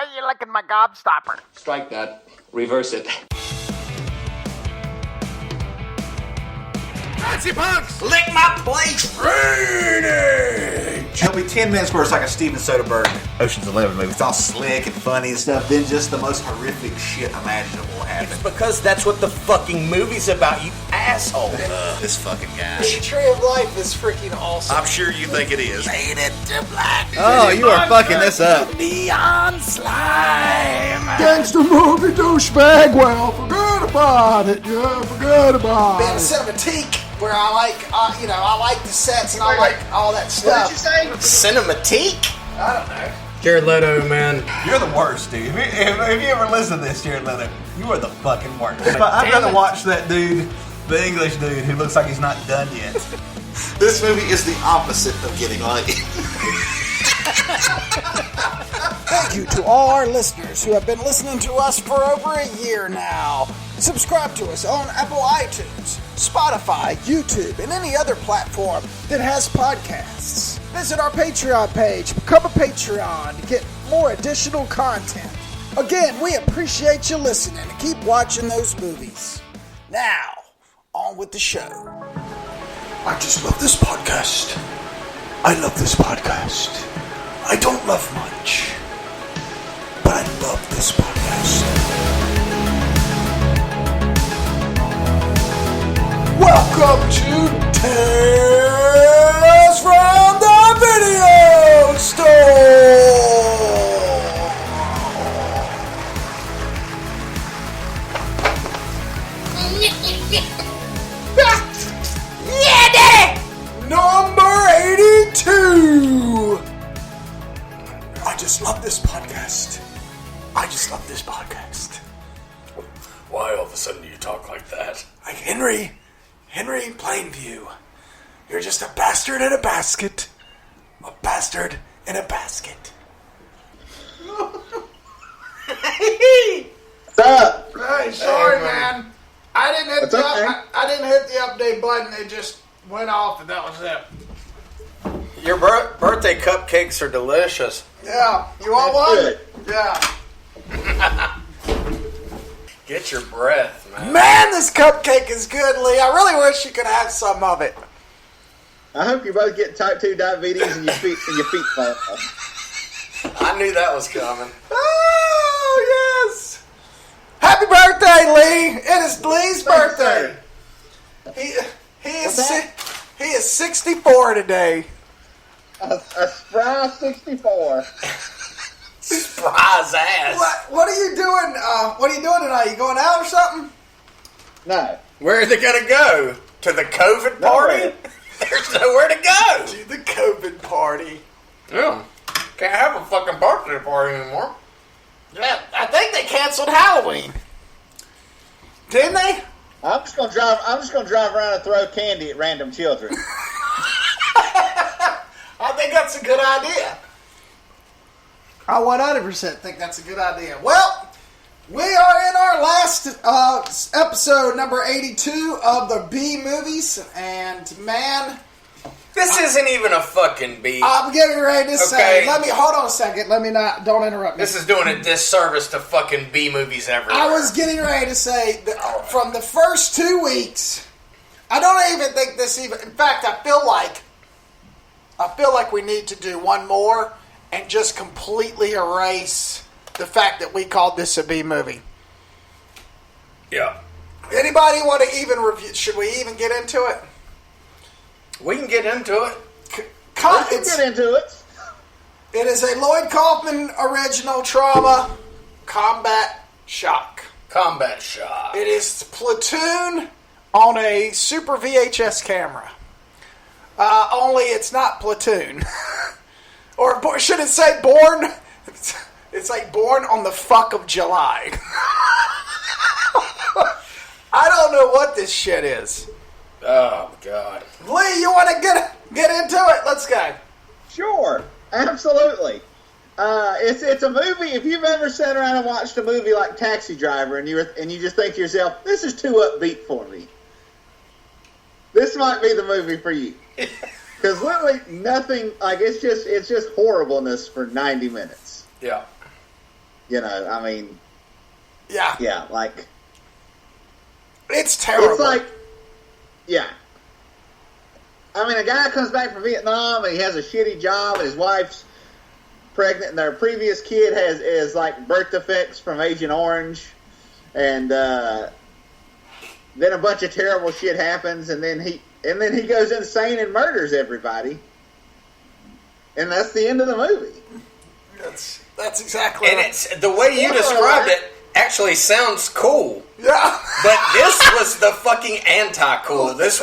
are you licking my gobstopper? Strike that. Reverse it. Fancy punks! Lick my plate! Drainage! It'll be 10 minutes where it's like a Steven Soderbergh Ocean's 11 movie. It's all slick and funny and stuff. Then just the most horrific shit imaginable happens. It's because that's what the fucking movie's about, you asshole. This fucking guy. The Tree of Life is freaking awesome. I'm sure you think it is. Fade it to black. Oh, you are fucking this up. Neon slime. Gangster movie douchebag. Well, forget about it. Yeah, forget about Been it. cinematique where I like, I like the sets and I like all that stuff. What did you say? Cinematique? I don't know. Jared Leto, man. You're the worst, dude. If you ever listen to this, Jared Leto, you are the fucking worst. I'd rather watch that dude, the English dude, who looks like he's not done yet. This movie is the opposite of getting laid. Thank you to all our listeners who have been listening to us for over a year now. Subscribe to us on Apple iTunes, Spotify, YouTube, and any other platform that has podcasts. Visit our Patreon page, become a Patreon to get more additional content. Again, we appreciate you listening and keep watching those movies. Now, on with the show. I just love this podcast. I love this podcast. I don't love much, but I love this podcast. Welcome to Tales from the Video Store! Yeah, Daddy! Number 82! I just love this podcast. I just love this podcast. Why all of a sudden do you talk like that? Like Henry Plainview. You're just a bastard in a basket. A bastard in a basket. What's up? Hey, sorry, man. I didn't hit I didn't hit the update button. It just went off, and that was it. Your birthday cupcakes are delicious. Yeah, you want one? Yeah. Get your breath, man. Man, this cupcake is good, Lee. I really wish you could have some of it. I hope you both get type 2 diabetes and your feet fall off. I knew that was coming. Oh, yes. Happy birthday, Lee. It is Lee's birthday. He is 64 today. A spry 64. Surprise ass. What are you doing? What are you doing tonight? You going out or something? No. Where are they going to go? To the COVID party? Nowhere. There's nowhere to go. To the COVID party. Yeah. Can't have a fucking birthday party anymore. Yeah, I think they canceled Halloween. Didn't they? I'm just gonna drive around and throw candy at random children. I think that's a good idea. I 100% think that's a good idea. Well, we are in our last episode, number 82 of the B movies, and man, This isn't even a fucking beat. I'm getting ready to say. Hold on a second. Don't interrupt me. This is doing a disservice to fucking B movies everywhere. I was getting ready to say that from the first 2 weeks, I don't even think this even. In fact, I feel like we need to do one more and just completely erase the fact that we called this a B movie. Yeah. Anybody want to even review? Should we even get into it? We can get into it. Get into it. It is a Lloyd Kaufman original trauma combat shock. Combat shock. It is Platoon on a Super VHS camera. Only it's not Platoon. Or should it say Born? It's like Born on the fuck of July. I don't know what this shit is. Oh, God. Lee, you want to get into it? Let's go. Sure, absolutely. It's a movie. If you've ever sat around and watched a movie like Taxi Driver, and you just think to yourself, "This is too upbeat for me," this might be the movie for you. Because literally nothing. Like it's just horribleness for 90 minutes. Yeah. You know, I mean, Yeah. like It's terrible. it's like, yeah. I mean, a guy comes back from Vietnam and he has a shitty job, and his wife's pregnant, and their previous kid is like birth defects from Agent Orange, and then a bunch of terrible shit happens, and then he goes insane and murders everybody, and that's the end of the movie. That's exactly And right. it's the way you described it actually sounds cool. Yeah. But this was the fucking anti-cool. This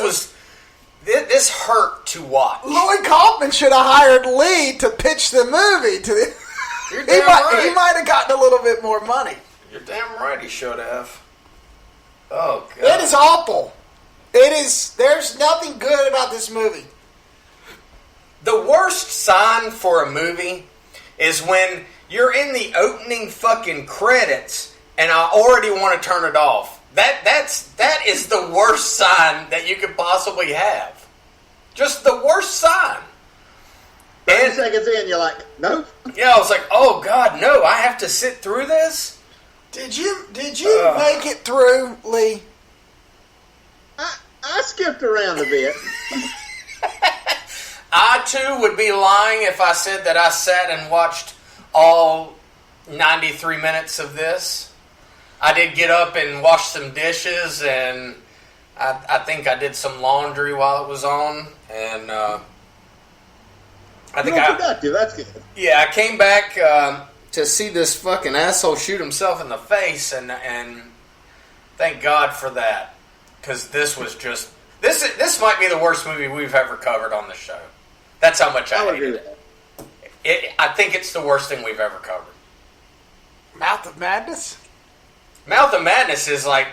hurt to watch. Lloyd Kaufman should have hired Lee to pitch the movie to the. You're damn right. He might have gotten a little bit more money. You're damn right he should have. Oh, God. It is awful. It is. There's nothing good about this movie. The worst sign for a movie is when you're in the opening fucking credits and I already want to turn it off. That is the worst sign that you could possibly have. Just the worst sign. 10 seconds in, you're like, nope. Yeah, I was like, oh God, no, I have to sit through this? Did you make it through, Lee? I skipped around a bit. I too would be lying if I said that I sat and watched all 93 minutes of this. I did get up and wash some dishes, and I think I did some laundry while it was on, and I think productive. That's good. I came back to see this fucking asshole shoot himself in the face, and thank God for that, because this was just this might be the worst movie we've ever covered on the show. That's how much I would agree hated with it. that. I think it's the worst thing we've ever covered. Mouth of Madness? Mouth of Madness is like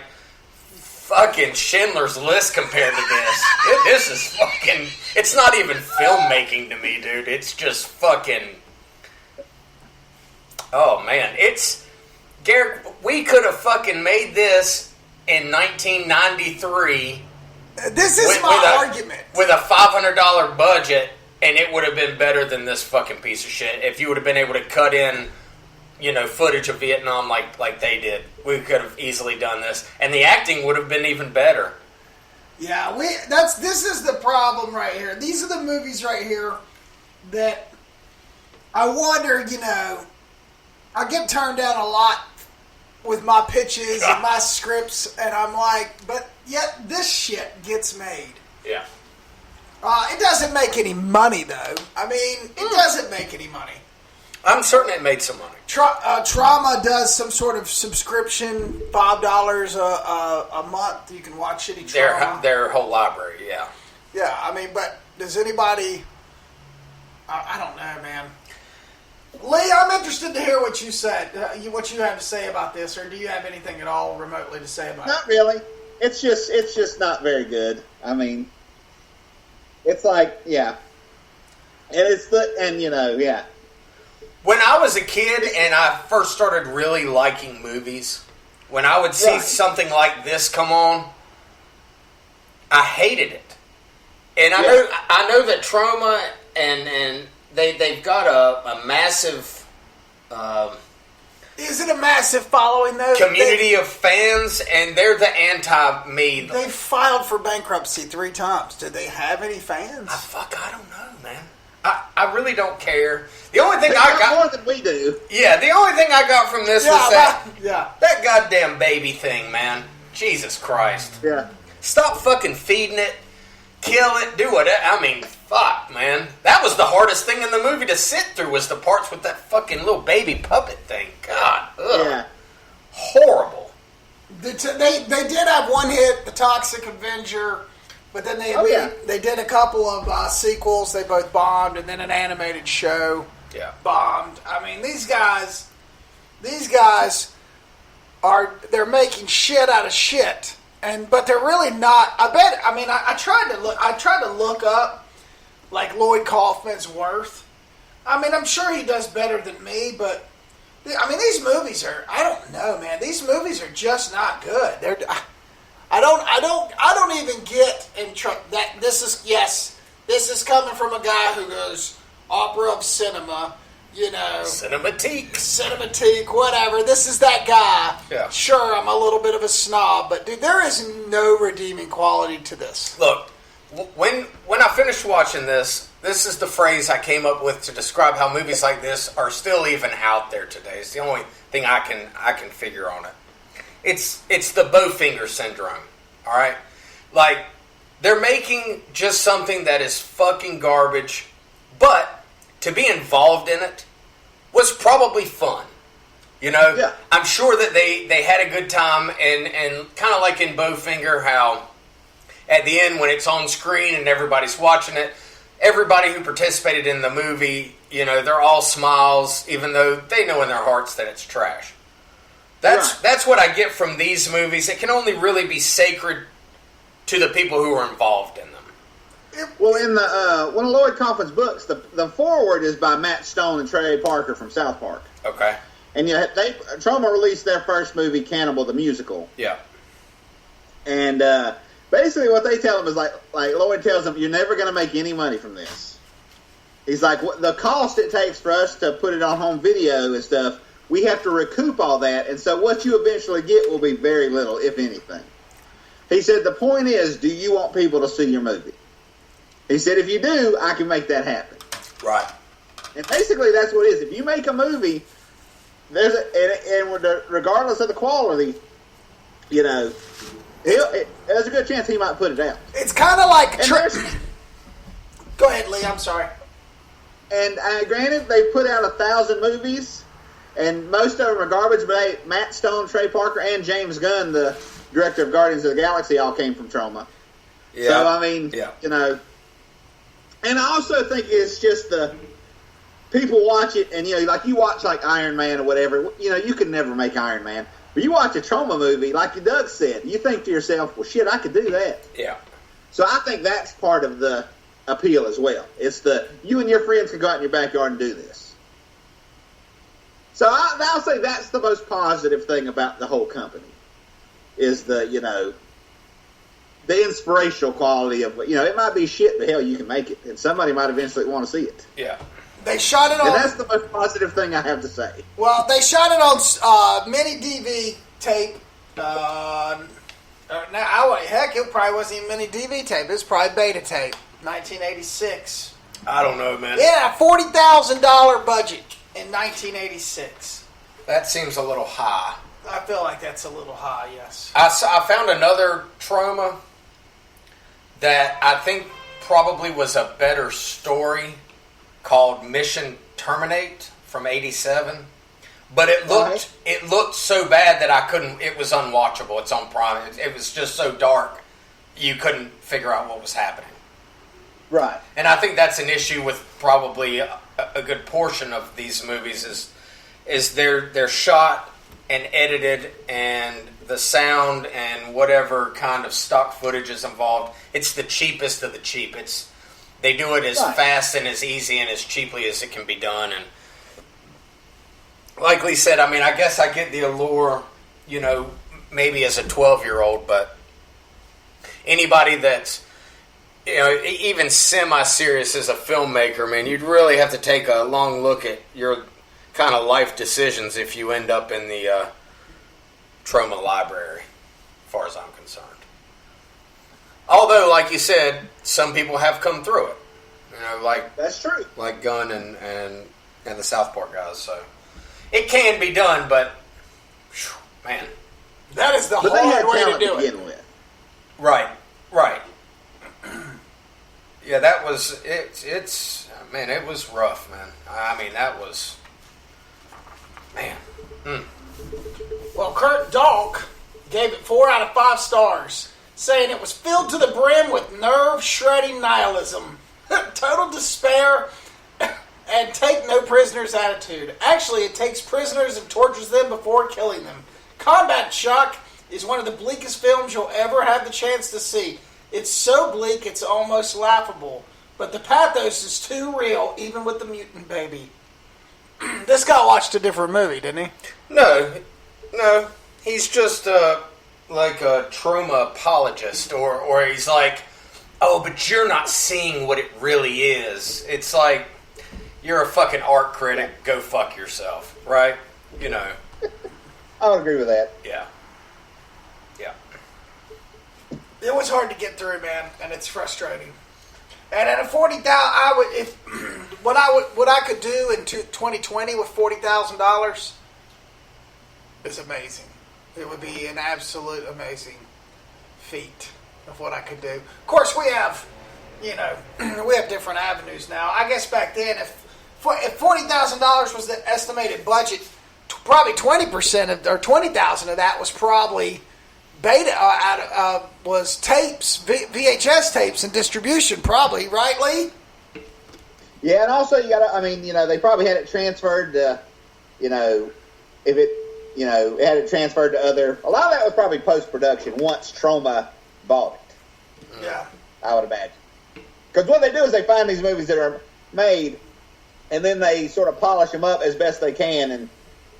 fucking Schindler's List compared to this. This is fucking... It's not even filmmaking to me, dude. It's just fucking... Oh, man. It's... Garrick, we could have fucking made this in 1993... This is my argument. With a $500 budget, and it would have been better than this fucking piece of shit. If you would have been able to cut in, footage of Vietnam like they did, we could have easily done this, and the acting would have been even better. Yeah, this is the problem right here. These are the movies right here that I wonder, I get turned down a lot with my pitches and my scripts, and I'm like, but yet this shit gets made. Yeah. It doesn't make any money, though. I mean, it doesn't make any money. I'm certain it made some money. Trauma does some sort of subscription, $5 a month. You can watch shitty Trauma. Their whole library, yeah. Yeah, I mean, but does anybody... I don't know, man. Lee, I'm interested to hear what you said, what you have to say about this, or do you have anything at all remotely to say about it? Not really. It's just not very good. I mean, it's like, yeah. And yeah. When I was a kid and I first started really liking movies, when I would see something like this come on, I hated it. And I know that Trauma and they've got a massive Is it a massive following, though? community of fans, and they're the anti-me. They filed for bankruptcy 3 times. Did they have any fans? I don't know, man. I really don't care. The only thing I got more than we do. Yeah, the only thing I got from this was that that goddamn baby thing, man. Jesus Christ. Yeah. Stop fucking feeding it. Kill it. Do it. I mean, fuck, man. That was the hardest thing in the movie to sit through, was the parts with that fucking little baby puppet thing. God. Ugh. Yeah. Horrible. They did have one hit, The Toxic Avenger, but then they did a couple of sequels. They both bombed, and then an animated show bombed. I mean, these guys they're making shit out of shit. But they're really not. I tried to look up like Lloyd Kaufman's worth. I mean, I'm sure he does better than me, but I mean, these movies are, I don't know, man. These movies are just not good. I don't even get that this is coming from a guy who goes opera of cinema, Cinematique, whatever. This is that guy. Yeah. Sure, I'm a little bit of a snob, but dude, there is no redeeming quality to this. Look, when I finished watching this is the phrase I came up with to describe how movies like this are still even out there today. It's the only thing I can figure on it. It's the Bowfinger syndrome. All right, like they're making just something that is fucking garbage, but to be involved in it was probably fun. Yeah. I'm sure that they had a good time, and kind of like in Bowfinger, how at the end when it's on screen and everybody's watching it, everybody who participated in the movie, they're all smiles, even though they know in their hearts that it's trash. That's what I get from these movies. It can only really be sacred to the people who are involved in them. Well, in the one of Lloyd Kaufman's books, the foreword is by Matt Stone and Trey Parker from South Park. Okay. And Troma released their first movie, Cannibal the Musical. Yeah. And basically what they tell him is like Lloyd tells them, you're never going to make any money from this. He's like, the cost it takes for us to put it on home video and stuff, we have to recoup all that, and so what you eventually get will be very little, if anything. He said, the point is, do you want people to see your movie? He said, if you do, I can make that happen. Right. And basically that's what it is. If you make a movie, regardless of the quality, there's a good chance he might put it out. It's kind of like... Go ahead, Lee, I'm sorry. And granted, they put out 1,000 movies, and most of them are garbage, but Matt Stone, Trey Parker, and James Gunn, the director of Guardians of the Galaxy, all came from Troma. Yeah. So, I mean, and I also think it's just the people watch it, and, like you watch, like, Iron Man or whatever, you could never make Iron Man. But you watch a Troma movie, like Doug said, you think to yourself, well, shit, I could do that. Yeah. So I think that's part of the appeal as well. It's you and your friends can go out in your backyard and do this. So I'll say that's the most positive thing about the whole company, is the inspirational quality of, it might be shit, but hell, you can make it, and somebody might eventually want to see it. Yeah. They shot it on... And that's the most positive thing I have to say. Well, they shot it on mini DV tape. Heck, it probably wasn't even mini DV tape. It was probably beta tape. 1986. I don't know, man. Yeah, $40,000 budget in 1986. That seems a little high. I feel like that's a little high, yes. I found another Troma that I think probably was a better story, called Mission Terminate from '87, but it looked so bad that I couldn't. It was unwatchable. It's on Prime. It was just so dark, you couldn't figure out what was happening. Right. And I think that's an issue with probably a good portion of these movies is they're shot and edited, and the sound and whatever kind of stock footage is involved. It's the cheapest of the cheap. They do it as fast and as easy and as cheaply as it can be done. And like Lee said, I mean, I guess I get the allure, maybe as a 12-year-old, but anybody that's, even semi-serious as a filmmaker, man, you'd really have to take a long look at your kind of life decisions if you end up in the Troma library, as far as I'm concerned. Although, like you said, some people have come through it. That's true. Like Gunn and the South Park guys. So it can be done, but man, that is the hard way to do it. With. Right. Yeah, that was it's man, it was rough, man. I mean, that was man. Well, Kurt Donk gave it 4 out of 5 stars, saying it was filled to the brim with nerve-shredding nihilism, total despair, and take no prisoners attitude. Actually, it takes prisoners and tortures them before killing them. Combat Shock is one of the bleakest films you'll ever have the chance to see. It's so bleak, it's almost laughable. But the pathos is too real, even with the mutant baby. This guy watched a different movie, didn't he? No. He's just like a Troma apologist, or he's like, oh, but you're not seeing what it really is. It's like, you're a fucking art critic. Go fuck yourself, right? You know. I would agree with that. Yeah. Yeah. It was hard to get through, man, and it's frustrating. And at a 40,000, I would if what I could do in 2020 with $40,000 is amazing. It would be an absolute amazing feat of what I could do. Of course, we have, we have different avenues now. I guess back then, if $40,000 was the estimated budget, probably 20% of or 20,000 of that was probably beta was tapes, VHS tapes and distribution, probably, right, Lee? Yeah, and also you got to, they probably had it transferred to, if it, had it transferred to other. A lot of that was probably post production once Troma bought it. Yeah, I would imagine. Because what they do is they find these movies that are made, and then they sort of polish them up as best they can, and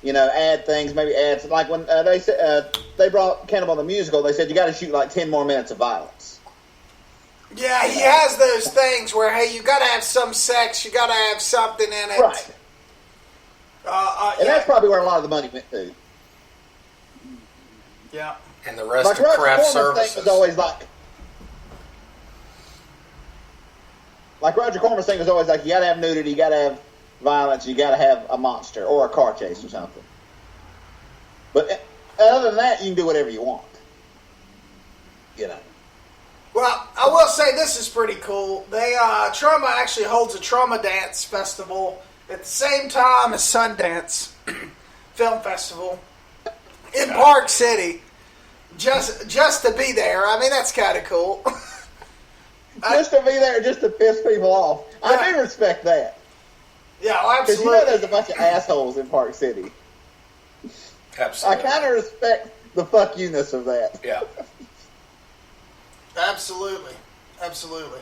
add things, maybe add like when they brought Cannibal the Musical, they said you got to shoot like 10 more minutes of violence. Yeah, he has those things where, hey, you got to have some sex, you got to have something in it. Right. And that's probably where a lot of the money went to. Yeah. And the rest like of craft services. Thing was always like Roger Corman's thing was always like, you got to have nudity, you got to have violence, you got to have a monster or a car chase or something. But other than that, you can do whatever you want. Well, I will say this is pretty cool. They Troma actually holds a Troma Dance Festival at the same time as Sundance Film Festival in Park City. Just to be there. I mean, that's kind of cool. Just to be there, just to piss people off. Yeah. I do respect that. Yeah, absolutely. Because there's a bunch of assholes in Park City. Absolutely. I kind of respect the fuck you-ness of that. Yeah. Absolutely. Absolutely.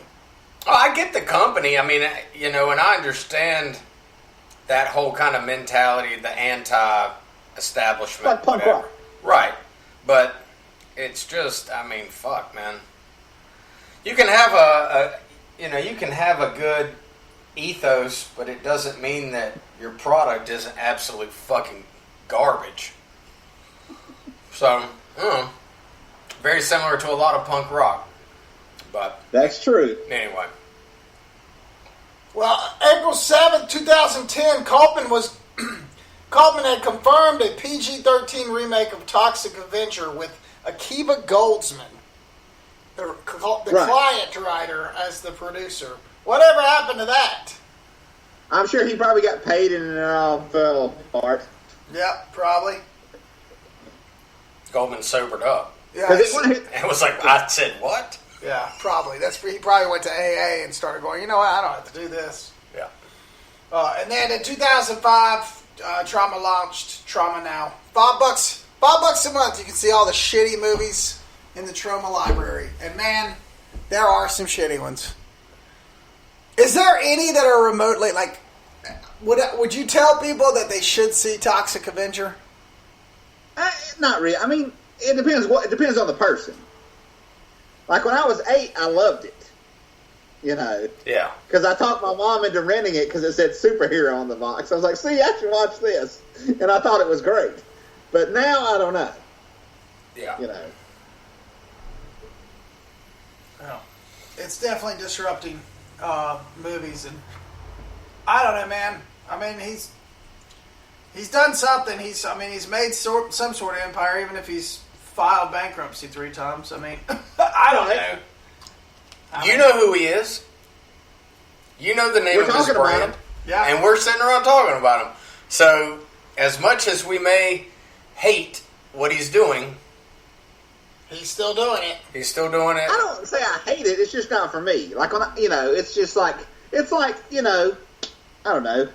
Oh, I get the company. I mean, and I understand that whole kind of mentality, the anti-establishment. Like punk rock. Right. But it's just, fuck, man. You can have you can have a good ethos, but it doesn't mean that your product isn't absolute fucking garbage. So, very similar to a lot of punk rock. But that's true. Anyway. Well, April 7th, 2010, Kaufman had confirmed a PG-13 remake of Toxic Avenger with Akiva Goldsman, the client writer, as the producer. Whatever happened to that? I'm sure he probably got paid and it all fell apart. Yeah, probably. Goldman sobered up. Yeah, it was like, I said, what? Yeah, probably. He probably went to AA and started going, you know what, I don't have to do this. Yeah. And then in 2005, Troma launched Troma Now. $5 a month, you can see all the shitty movies in the Troma library. And man, there are some shitty ones. Is there any that are remotely, like, would you tell people that they should see Toxic Avenger? Not really. I mean, it depends on the person. Like when I was 8, I loved it. Yeah. Because I talked my mom into renting it because it said superhero on the box. I was like, see, I should watch this. And I thought it was great. But now, I don't know. Yeah. Well, it's definitely disrupting movies. And I don't know, man. I mean, he's done something. He's made some sort of empire, even if he's filed bankruptcy 3 times. I mean, I don't know. You know who he is. You know the name of his brand. Yeah. And we're sitting around talking about him. So, as much as we may hate what he's doing, he's still doing it. He's still doing it. I don't say I hate it. It's just not for me. Like, when it's just like, I don't know.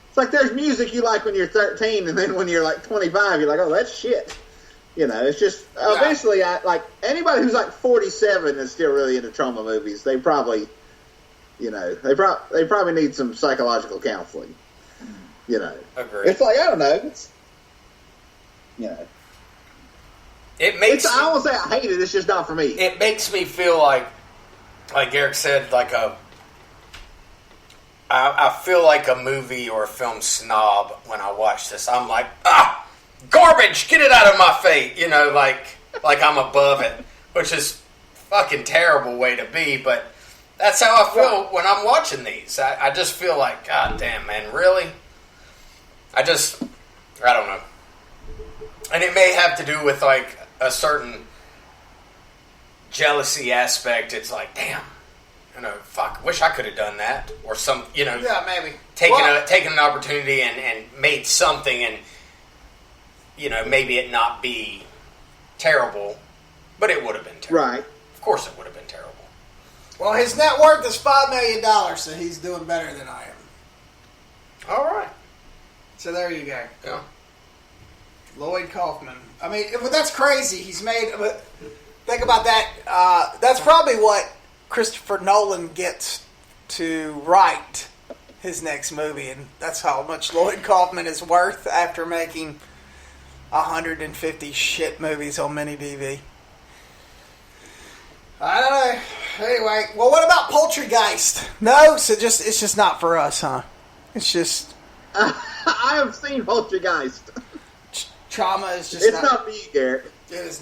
It's like there's music you like when you're 13, and then when you're like 25, you're like, oh, that's shit. It's just, eventually, anybody who's like 47 is still really into Troma movies, they probably, they probably need some psychological counseling. Agreed. It's like, I don't know. It makes. I won't say I hate it. It's just not for me. It makes me feel like Garrick said, like I feel like a movie or a film snob when I watch this. I'm like, garbage! Get it out of my face! You know, like I'm above it, which is fucking terrible way to be, but that's how I feel when I'm watching these. I just feel like, God damn, man, really? I don't know. And it may have to do with like a certain jealousy aspect. It's like, damn, you know, fuck, wish I could have done that. Or some, you know, Yeah, maybe. taken an opportunity and made something and, you know, maybe it not be terrible, but it would have been terrible. Right. Of course it would have been terrible. Well, his net worth is $5 million, so he's doing better than I am. All right. So there you go. Yeah. Lloyd Kaufman. I mean, that's crazy. He's made... But think about that. That's probably what Christopher Nolan gets to write his next movie, and that's how much Lloyd Kaufman is worth after making 150 shit movies on mini-DV. I don't know. Anyway, well, what about Poultrygeist? No, so it's just not for us, huh? It's just... I have seen Poltergeist. Trauma is just It's not for you, Garrett. It is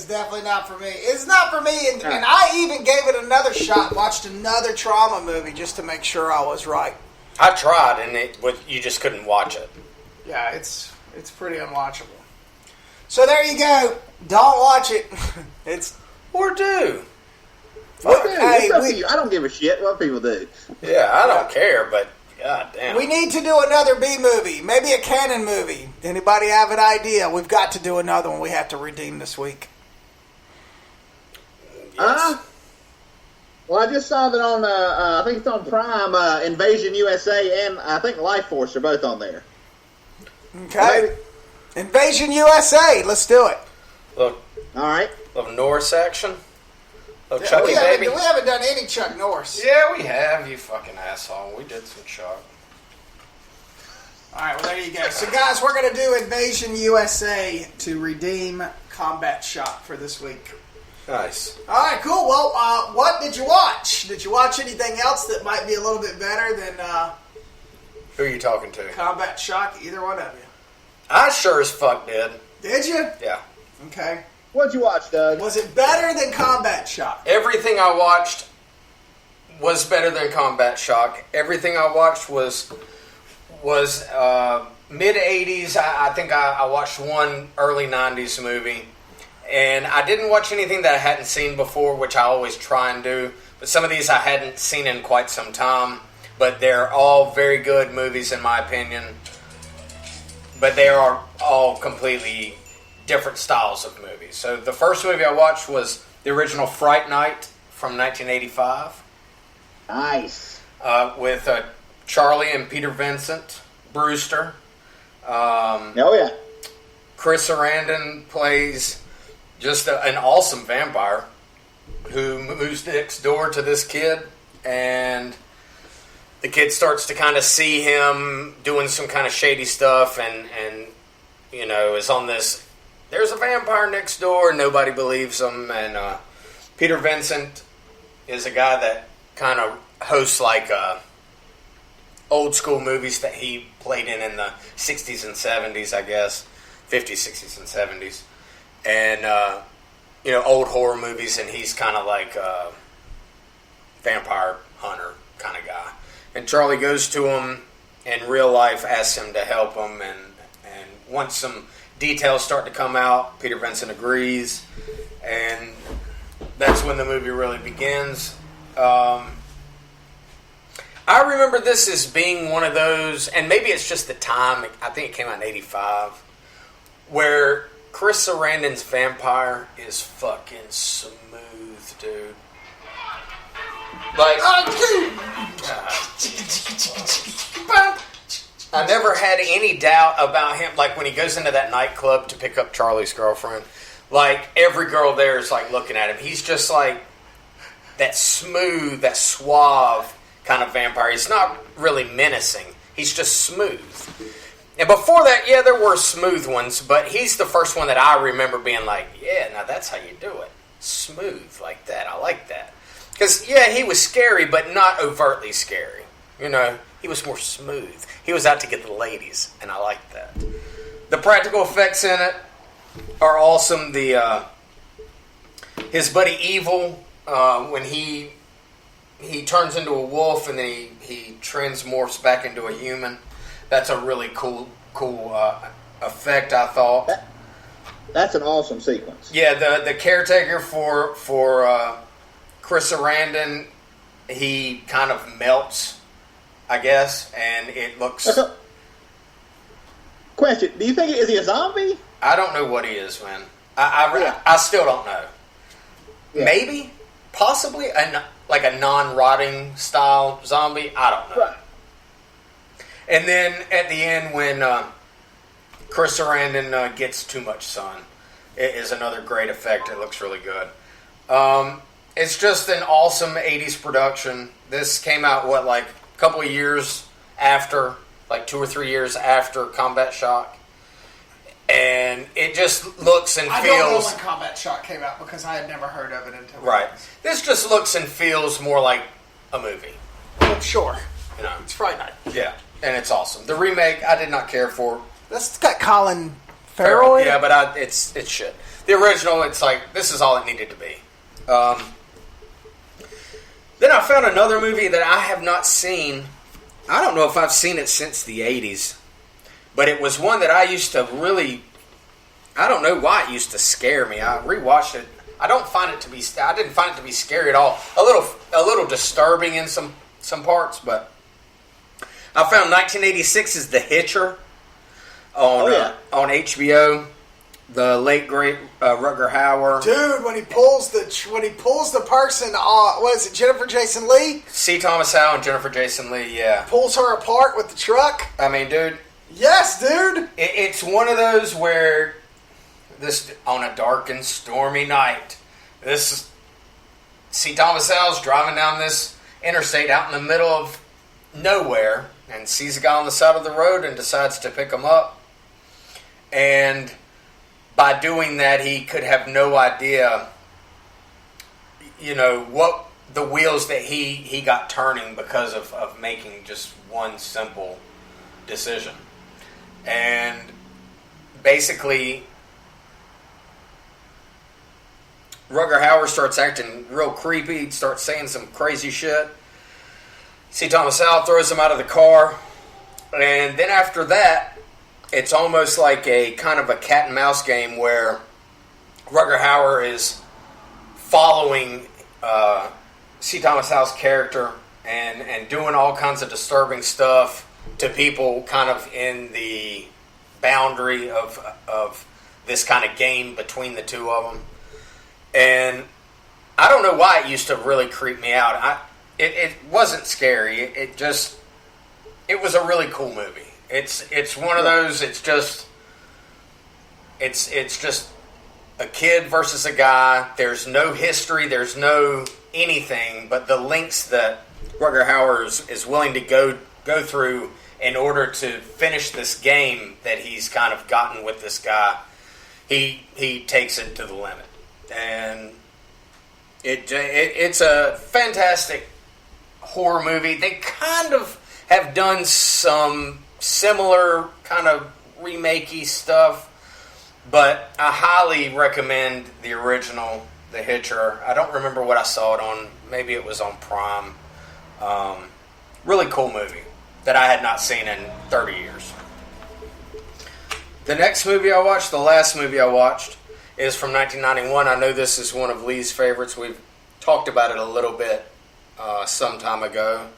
definitely not for me. It's not for me, and I even gave it another shot, watched another Trauma movie just to make sure I was right. I tried, and you just couldn't watch it. Yeah, it's pretty unwatchable. So there you go. Don't watch it. Or do. What? Hey, It's up to you. I don't give a shit what people do. Yeah, I don't care, but god damn. We need to do another B movie, maybe a canon movie. Anybody have an idea? We've got to do another one. We have to redeem this week. Yes. Well, I just saw that on, I think it's on Prime, Invasion USA and I think Life Force are both on there. Okay. Invasion USA. Let's do it. Look, All right. little Norris action. Little Chucky baby. We haven't done any Chuck Norris. Yeah, we have, you fucking asshole. We did some Chuck. All right, well, there you go. So, guys, we're going to do Invasion USA to redeem Combat Shop for this week. Nice. All right, cool. Well, what did you watch? Did you watch anything else that might be a little bit better than Who are you talking to? Combat Shock? Either one of you. I sure as fuck did. Did you? Yeah. Okay. What'd you watch, Doug? Was it better than Combat Shock? Everything I watched was better than Combat Shock. Everything I watched was mid-'80s. I think I watched one early '90s movie. And I didn't watch anything that I hadn't seen before, which I always try and do. But some of these I hadn't seen in quite some time. But they're all very good movies in my opinion. But they are all completely different styles of movies. So the first movie I watched was the original Fright Night from 1985. Nice. With Charlie and Peter Vincent Brewster. Oh, yeah. Chris Sarandon plays just an awesome vampire who moves next door to this kid, and the kid starts to kind of see him doing some kind of shady stuff, and you know, is on this, there's a vampire next door, and nobody believes him, and Peter Vincent is a guy that kind of hosts like old school movies that he played in the 60s and 70s, I guess, 50s, 60s, and 70s. And, you know, old horror movies, and he's kind of like a vampire hunter kind of guy. And Charlie goes to him in real life, asks him to help him, and once some details start to come out, Peter Vincent agrees, and that's when the movie really begins. I remember this as being one of those, and maybe it's just the time, I think it came out in 85, where Chris Sarandon's vampire is fucking smooth, dude. Like, I never had any doubt about him. Like, when he goes into that nightclub to pick up Charlie's girlfriend, like, every girl there is, like, looking at him. He's just, like, that smooth, that suave kind of vampire. He's not really menacing. He's just smooth. And before that, yeah, there were smooth ones, but he's the first one that I remember being like, yeah, now that's how you do it. Smooth like that. I like that. Because, yeah, he was scary, but not overtly scary. You know, He was more smooth. He was out to get the ladies, and I liked that. The practical effects in it are awesome. His buddy Evil, when he turns into a wolf and then he transmorphs back into a human. That's a really cool effect, I thought. That's an awesome sequence. Yeah, the caretaker for Chris Sarandon, he kind of melts, I guess, and it looks... Question, do you think, is he a zombie? I don't know what he is, man. I still don't know. Yeah. Maybe, possibly, like a non-rotting style zombie. I don't know. Right. And then at the end, when Chris Sarandon gets too much sun, it is another great effect. It looks really good. It's just an awesome 80s production. This came out, like a couple of years after, like 2 or 3 years after Combat Shock. And it just looks and feels... I don't know when Combat Shock came out because I had never heard of it until... Right. This just looks and feels more like a movie. Well, sure. You know? It's Friday night. Yeah. And it's awesome. The remake, I did not care for. That's got Colin Farrell in it? Yeah, but it's shit. The original, it's like, this is all it needed to be. Then I found another movie that I have not seen. I don't know if I've seen it since the 80s. But it was one that I used to really... I don't know why it used to scare me. I rewatched it. I didn't find it to be scary at all. A little disturbing in some parts, but... I found 1986's The Hitcher on HBO. The late great Rutger Hauer. Dude, when he pulls the person, what is it, Jennifer Jason Leigh? C. Thomas Howell and Jennifer Jason Leigh, yeah. Pulls her apart with the truck. I mean, dude. Yes, dude. It's one of those where this on a dark and stormy night, this C. Thomas Howell's driving down this interstate out in the middle of nowhere and sees a guy on the side of the road and decides to pick him up. And by doing that, he could have no idea, what the wheels that he got turning because of making just one simple decision. And basically, Rutger Hauer starts acting real creepy, starts saying some crazy shit. C. Thomas Howell throws him out of the car. And then after that, it's almost like a kind of a cat and mouse game where Rutger Hauer is following C. Thomas Howell's character and doing all kinds of disturbing stuff to people kind of in the boundary of this kind of game between the two of them. And I don't know why it used to really creep me out. It wasn't scary. It was a really cool movie. It's one of those. It's just a kid versus a guy. There's no history. There's no anything. But the lengths that Rutger Hauer is willing to go through in order to finish this game that he's kind of gotten with this guy, he takes it to the limit. And it's a fantastic horror movie. They kind of have done some similar kind of remakey stuff, but I highly recommend the original, The Hitcher. I don't remember what I saw it on. Maybe it was on Prime. Really cool movie that I had not seen in 30 years. The next movie I watched, the last movie I watched, is from 1991. I know this is one of Lee's favorites. We've talked about it a little bit some time ago.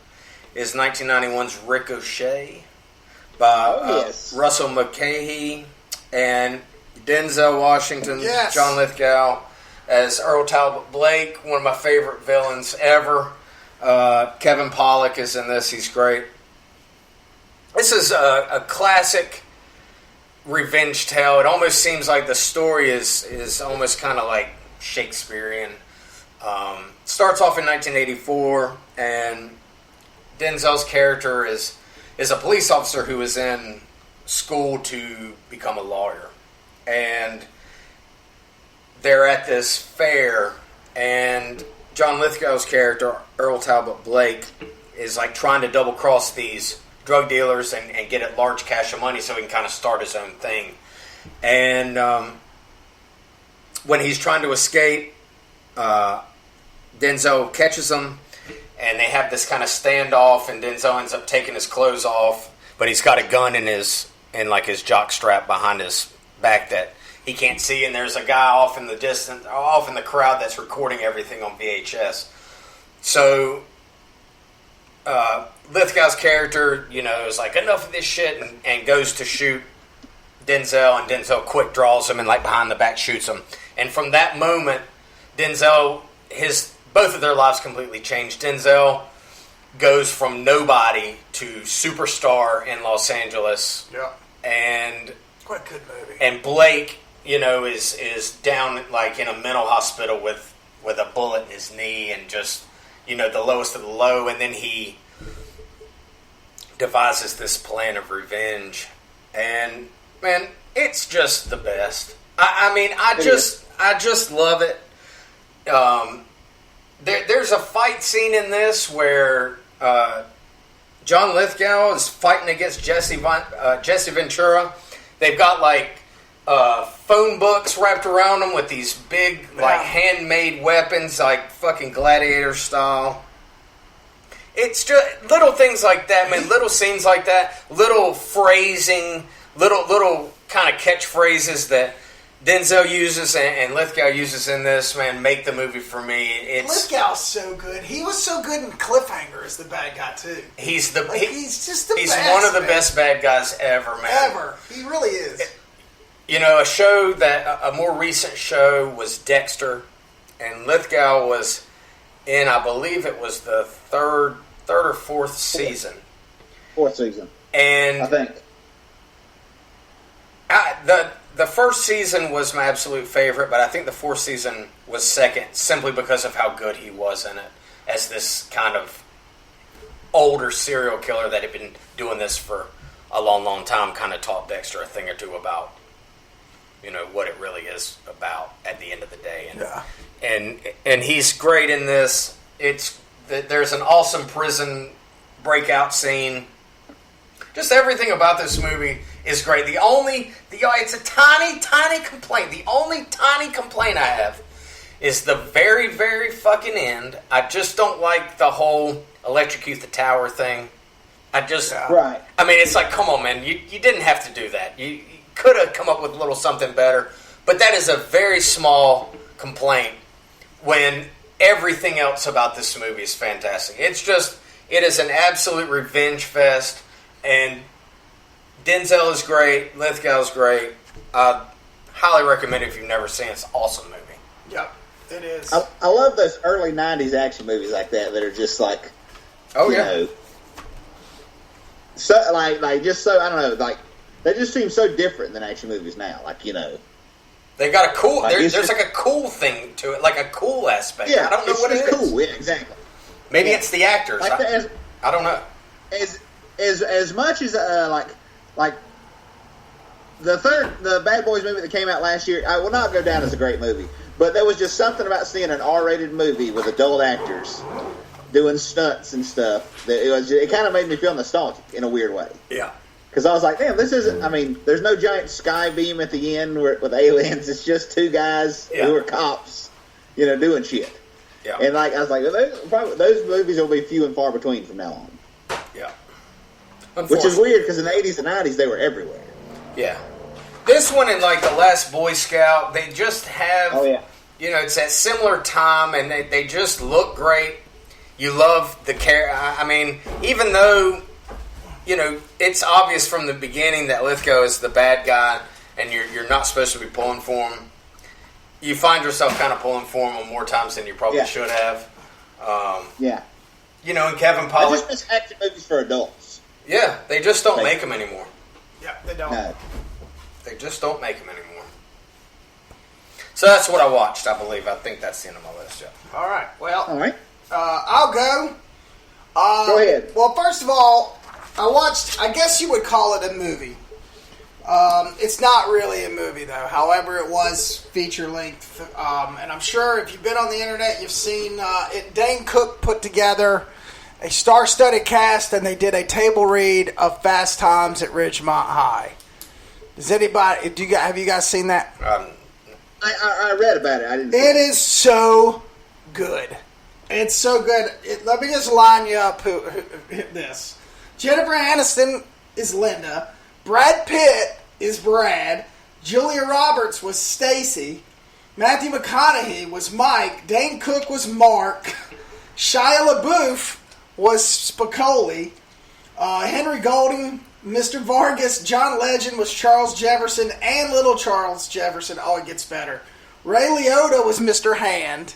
Is 1991's Ricochet by Russell Mulcahy and Denzel Washington, John Lithgow as Earl Talbot Blake, one of my favorite villains ever. Kevin Pollak is in this. He's great. This is a classic revenge tale. It almost seems like the story is almost kind of like Shakespearean. Starts off in 1984, and Denzel's character is a police officer who is in school to become a lawyer. And they're at this fair, and John Lithgow's character, Earl Talbot Blake, is like trying to double cross these drug dealers and get a large cache of money so he can kind of start his own thing. And when he's trying to escape, Denzel catches him, and they have this kind of standoff, and Denzel ends up taking his clothes off, but he's got a gun in his jock strap behind his back that he can't see, and there's a guy off in the distance, off in the crowd that's recording everything on VHS. So Lithgow's character, is like, enough of this shit, and goes to shoot Denzel, and Denzel quick draws him and like behind the back shoots him. And from that moment, Denzel, both of their lives completely changed. Denzel goes from nobody to superstar in Los Angeles. Yeah. And quite a good movie. And Blake, is down like in a mental hospital with a bullet in his knee and just, the lowest of the low, and then he devises this plan of revenge. And man, it's just the best. I just love it. There's a fight scene in this where John Lithgow is fighting against Jesse Ventura. They've got like phone books wrapped around them with these big like handmade weapons, like fucking gladiator style. It's just little things like that, man. Little scenes like that, little phrasing, little kind of catchphrases that Denzel uses and Lithgow uses in this, man, make the movie for me. Lithgow's so good. He was so good in Cliffhanger as the bad guy too. He's just the best. He's one of the best bad guys ever, man. Ever. He really is. A show a more recent show was Dexter, and Lithgow was in, I believe it was the third or fourth season. Fourth season. And I think. The first season was my absolute favorite, but I think the fourth season was second, simply because of how good he was in it, as this kind of older serial killer that had been doing this for a long, long time, kind of taught Dexter a thing or two about, what it really is about at the end of the day. And he's great in this. There's an awesome prison breakout scene. Just everything about this movie is great. It's a tiny complaint. The only tiny complaint I have is the very, very fucking end. I just don't like the whole electrocute the tower thing. Right. It's like, come on, man. You didn't have to do that. You could have come up with a little something better. But that is a very small complaint when everything else about this movie is fantastic. It is an absolute revenge fest. And Denzel is great. Lithgow's great. I highly recommend it if you've never seen it. It's an awesome movie. Yep, it is. I love those early 90s action movies like that are just like, so like just so, I don't know, like, they just seem so different than action movies now. Like, They got a cool, there's like a cool thing to it, like a cool aspect. Yeah, I don't know what it is. It's cool, yeah, exactly. Maybe it's the actors. Like I don't know. As much as like the Bad Boys movie that came out last year, I will not go down as a great movie, but there was just something about seeing an R-rated movie with adult actors doing stunts and stuff that it kind of made me feel nostalgic in a weird way. Yeah, because I was like, damn, this isn't. I mean, there's no giant sky beam at the end with aliens. It's just two guys who are cops, doing shit. Yeah, and like I was like, those movies will be few and far between from now on. Yeah. Which is weird because in the 80s and 90s they were everywhere. Yeah. This one and like The Last Boy Scout, they just have, it's that similar time and they just look great. You love the even though, it's obvious from the beginning that Lithgow is the bad guy and you're not supposed to be pulling for him, you find yourself kind of pulling for him more times than you probably should have. And Kevin Pollak. I just miss action movies for adults. Yeah, they just don't make them anymore. Yeah, they don't. No. They just don't make them anymore. So that's what I watched, I believe. I think that's the end of my list, Jeff. All right. Well, I'll go. Go ahead. Well, first of all, I watched, I guess you would call it a movie. It's not really a movie, though. However, it was feature length. And I'm sure if you've been on the internet, you've seen it. Dane Cook put together a star-studded cast, and they did a table read of Fast Times at Ridgemont High. Does anybody? Have you guys seen that? I read about it. I didn't. It is so good. It's so good. Let me just line you up. Who this? Jennifer Aniston is Linda. Brad Pitt is Brad. Julia Roberts was Stacy. Matthew McConaughey was Mike. Dane Cook was Mark. Shia LaBeouf was Spicoli. Henry Golding, Mr. Vargas. John Legend was Charles Jefferson and Little Charles Jefferson. Oh, it gets better. Ray Liotta was Mr. Hand.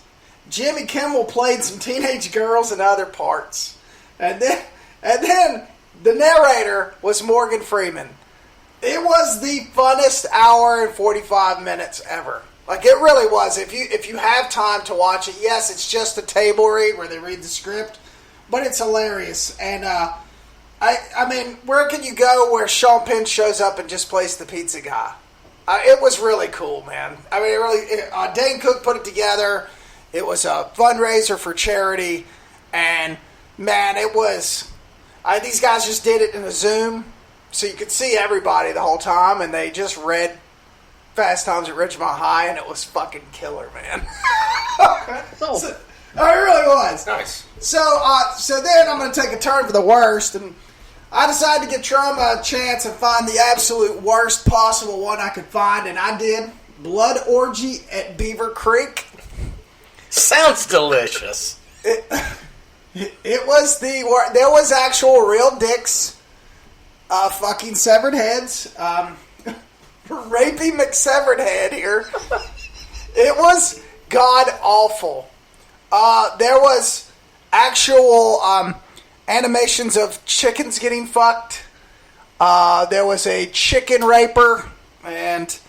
Jimmy Kimmel played some teenage girls in other parts. And then the narrator was Morgan Freeman. It was the funnest hour and 45 minutes ever. Like, it really was. If you have time to watch it, yes, it's just a table read where they read the script, but it's hilarious. And I mean, where can you go where Sean Penn shows up and just plays the pizza guy? It was really cool, man. I mean, Dane Cook put it together. It was a fundraiser for charity, and man, it was. These guys just did it in a Zoom, so you could see everybody the whole time, and they just read Fast Times at Ridgemont High, and it was fucking killer, man. It really was. Nice. So then I'm going to take a turn for the worst, and I decided to give Troma a chance and find the absolute worst possible one I could find, and I did. Blood Orgy at Beaver Creek. Sounds delicious. It was there was actual real dicks, fucking severed heads, rapey McSevered head here. It was god awful. There was actual animations of chickens getting fucked. There was a chicken raper, and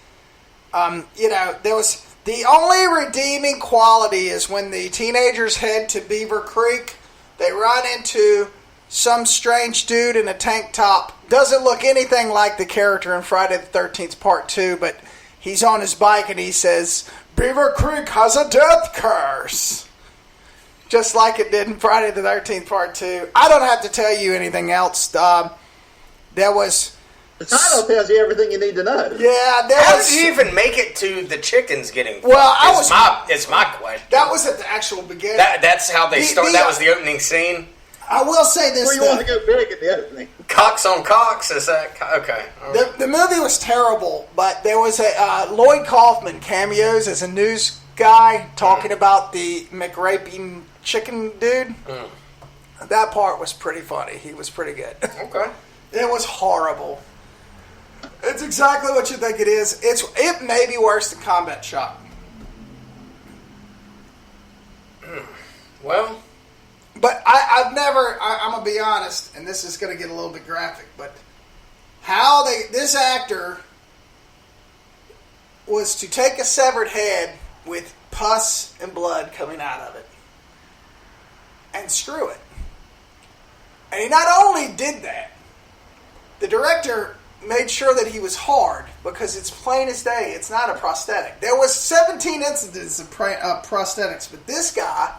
there was. The only redeeming quality is when the teenagers head to Beaver Creek, they run into some strange dude in a tank top. Doesn't look anything like the character in Friday the 13th Part 2, but he's on his bike and he says, "Beaver Creek has a death curse." Just like it did in Friday the 13th Part 2. I don't have to tell you anything else. There was... The title tells you everything you need to know. Yeah, How did you even make it to the chickens getting? Well, it's my question. That was at the actual beginning. That's how they started. That was the opening scene. I will say this. Where you want to go big at the opening? Cox on Cox, is that okay? Right. The movie was terrible, but there was a Lloyd Kaufman cameos as a news guy talking about the McRapey chicken dude. That part was pretty funny. He was pretty good. Okay. It was horrible. It's exactly what you think it is. It may be worse than Combat Shock. Well, but I'm going to be honest, and this is going to get a little bit graphic, but this actor was to take a severed head with pus and blood coming out of it and screw it. And he not only did that, the director made sure that he was hard, because it's plain as day. It's not a prosthetic. There was 17 instances of prosthetics, but this guy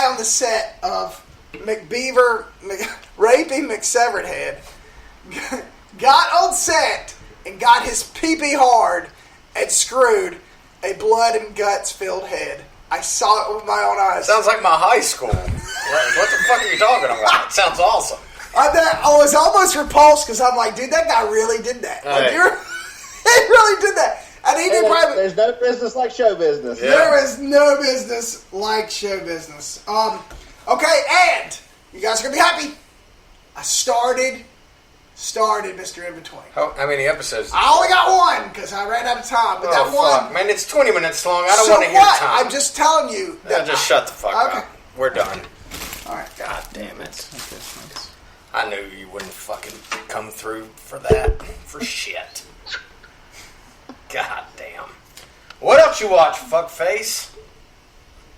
on the set of Rapey McSevered Head got on set and got his pee-pee hard and screwed a blood and guts filled head. I saw it with my own eyes. Sounds like my high school. What the fuck are you talking about? It sounds awesome. I was almost repulsed because I'm like, dude, that guy really did that. Like, he really did that. And he did probably. There's no business like show business. Yeah. There is no business like show business. Okay, and you guys are gonna be happy. I started Mr. In Between. How many episodes? I only got one because I ran out of time. But that one, man, it's 20 minutes long. I don't want to hear time. I'm just telling you. Just shut the fuck up. We're done. All right. God damn it. I knew you wouldn't fucking come through for that. For shit. God damn. What else you watch, fuckface?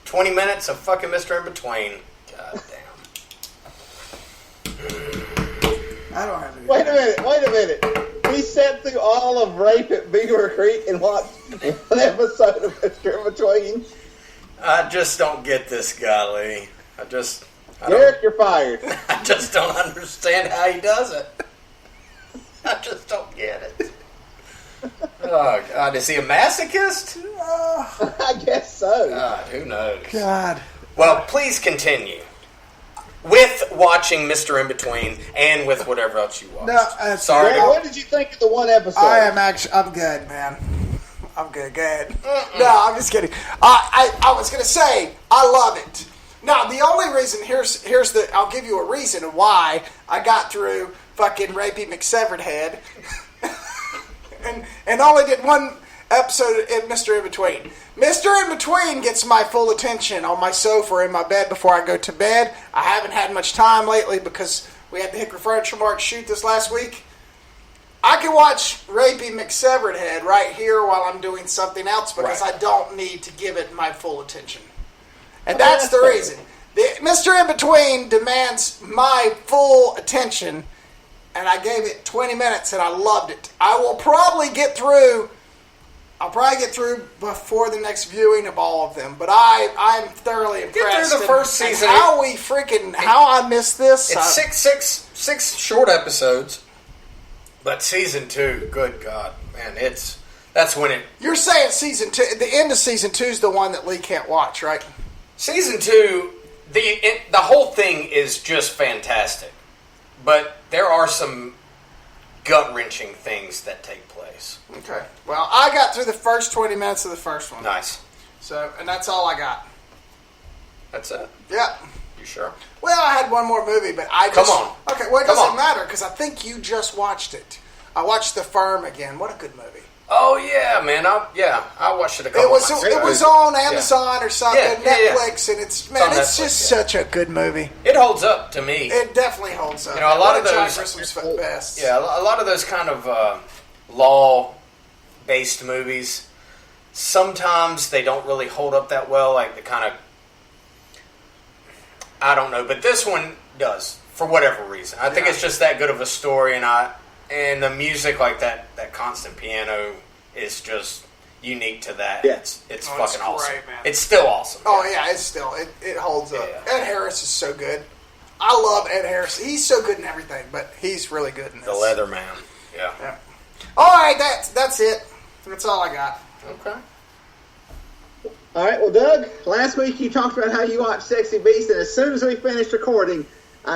20 minutes of fucking Mr. In Between. God damn. I don't have any. Wait a minute. We sat through all of Rape at Beaver Creek and watched one episode of Mr. In Between. I just don't get this guy, Lee. Garrick, you're fired. I just don't understand how he does it. I just don't get it. Oh, God. Is he a masochist? I guess so. God, who knows? God. Well, please continue with watching Mr. In Between and with whatever else you watched. No, Sorry. Garrick, what did you think of the one episode? I'm good, man. I'm good. No, I'm just kidding. I was going to say, I love it. Now, the only reason, I'll give you a reason why I got through fucking Rapey McSevered head and only did one episode in Mr. In Between. Mr. In Between gets my full attention on my sofa in my bed before I go to bed. I haven't had much time lately because we had the Hickory Furniture Mart shoot this last week. I can watch Rapey McSevered head right here while I'm doing something else because I don't need to give it my full attention. And that's the reason. Mr. In Between demands my full attention, and I gave it 20 minutes, and I loved it. I'll probably get through before the next viewing of all of them, but I'm thoroughly impressed. Get through the first season. How I missed this. It's six short episodes, but season 2, good God, man, that's when it... You're saying season 2, the end of season 2 is the one that Lee can't watch, right? Season 2, the whole thing is just fantastic, but there are some gut-wrenching things that take place. Okay. Well, I got through the first 20 minutes of the first one. Nice. So, and that's all I got. That's it? Yep. You sure? Well, I had one more movie, but I Come just... on. Okay, well, it Come doesn't on. matter, because I think you just watched it. I watched The Firm again. What a good movie. Oh, yeah, man. I watched it a couple It was times. it was on Amazon or something, Yeah. Netflix, and it's on just Netflix, such a good movie. It holds up to me. It definitely holds up. You know, a lot of John those- Grissom's best. Yeah, a lot of those kind of law-based movies, sometimes they don't really hold up that well. Like the kind of, I don't know, but this one does for whatever reason. I think it's just that good of a story, and the music, like that constant piano, is just unique to that. Yeah. It's Oh, fucking it's awesome. great, man. It's still awesome. Oh yeah, it's still it holds up. Yeah. Ed Harris is so good. I love Ed Harris. He's so good in everything, but he's really good in this. The Leather Man. Yeah. Yeah. All right, that's it. That's all I got. Okay. All right, well, Doug, last week you talked about how you watched Sexy Beast, and as soon as we finished recording,